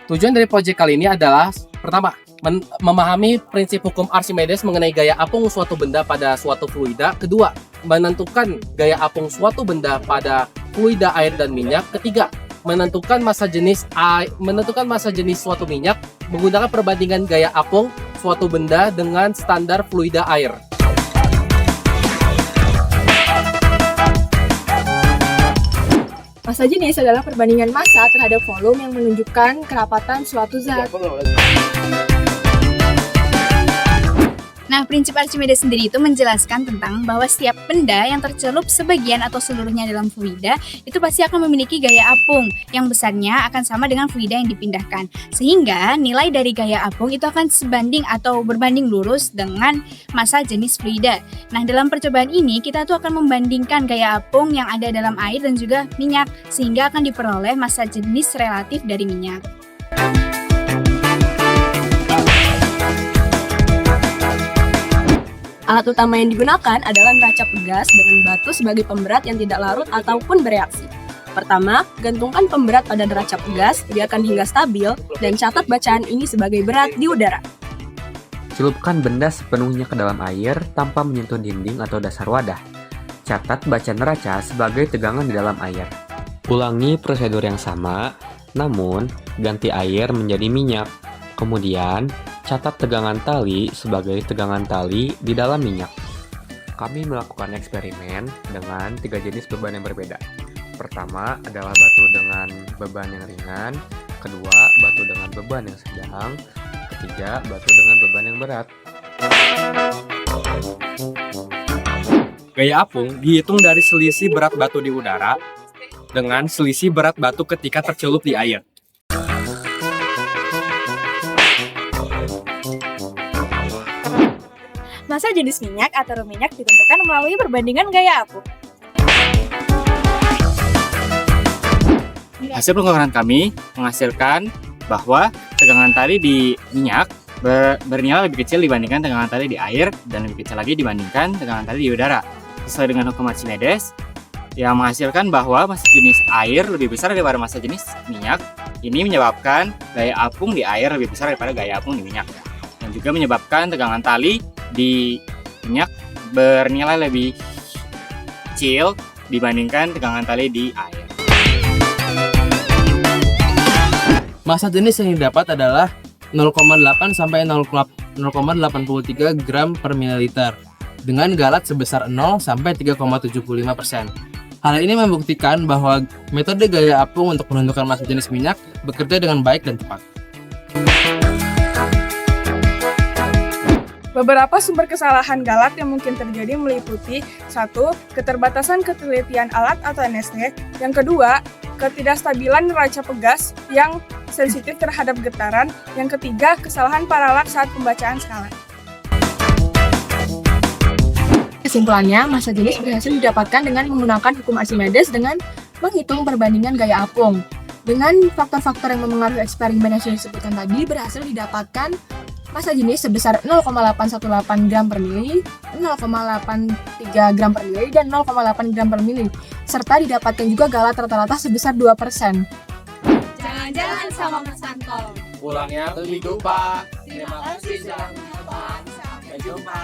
Tujuan dari proyek kali ini adalah pertama, memahami prinsip hukum Archimedes mengenai gaya apung suatu benda pada suatu fluida. Kedua, menentukan gaya apung suatu benda pada fluida air dan minyak. Ketiga, menentukan massa jenis suatu minyak menggunakan perbandingan gaya apung suatu benda dengan standar fluida air. Massa jenis adalah perbandingan massa terhadap volume yang menunjukkan kerapatan suatu zat. Nah, prinsip Archimedes sendiri itu menjelaskan tentang bahwa setiap benda yang tercelup sebagian atau seluruhnya dalam fluida itu pasti akan memiliki gaya apung yang besarnya akan sama dengan fluida yang dipindahkan. Sehingga nilai dari gaya apung itu akan sebanding atau berbanding lurus dengan massa jenis fluida. Nah, dalam percobaan ini kita tuh akan membandingkan gaya apung yang ada dalam air dan juga minyak sehingga akan diperoleh massa jenis relatif dari minyak. Alat utama yang digunakan adalah neraca pegas dengan batu sebagai pemberat yang tidak larut ataupun bereaksi. Pertama, gantungkan pemberat pada neraca pegas, biarkan hingga stabil, dan catat bacaan ini sebagai berat di udara. Celupkan benda sepenuhnya ke dalam air tanpa menyentuh dinding atau dasar wadah. Catat baca neraca sebagai tegangan di dalam air. Ulangi prosedur yang sama, namun ganti air menjadi minyak. Kemudian, catat tegangan tali sebagai tegangan tali di dalam minyak. Kami melakukan eksperimen dengan 3 jenis beban yang berbeda. Pertama adalah batu dengan beban yang ringan, kedua batu dengan beban yang sedang, ketiga batu dengan beban yang berat. Gaya apung dihitung dari selisih berat batu di udara dengan selisih berat batu ketika tercelup di air. Massa jenis minyak atau minyak ditentukan melalui perbandingan gaya apung. Hasil pengukuran kami menghasilkan bahwa tegangan tali di minyak bernilai lebih kecil dibandingkan tegangan tali di air dan lebih kecil lagi dibandingkan tegangan tali di udara. Sesuai dengan hukum Archimedes yang menghasilkan bahwa massa jenis air lebih besar daripada massa jenis minyak. Ini menyebabkan gaya apung di air lebih besar daripada gaya apung di minyak. Dan juga menyebabkan tegangan tali di minyak bernilai lebih kecil dibandingkan tegangan tali di air. Massa jenis yang didapat adalah 0,8 sampai 0,83 gram per mililiter dengan galat sebesar 0 sampai 3,75%. Hal ini membuktikan bahwa metode gaya apung untuk menentukan massa jenis minyak bekerja dengan baik dan tepat. Beberapa sumber kesalahan galat yang mungkin terjadi meliputi 1. Keterbatasan ketelitian alat atau NST. Yang kedua, ketidakstabilan neraca pegas yang sensitif terhadap getaran. Yang ketiga, kesalahan parallax saat pembacaan skala. Kesimpulannya, massa jenis berhasil didapatkan dengan menggunakan hukum Archimedes dengan menghitung perbandingan gaya apung. Dengan faktor-faktor yang mempengaruhi eksperimen yang sudah disebutkan tadi, berhasil didapatkan massa jenis sebesar 0,818 gram per mili, 0,83 gram per mili, dan 0,8 gram per mili, serta didapatkan juga galat rata-rata sebesar 2%. Jalan-jalan sama Mas Anto. Pulangnya lebih lupa. Terima kasih sudah menonton. Sampai jumpa.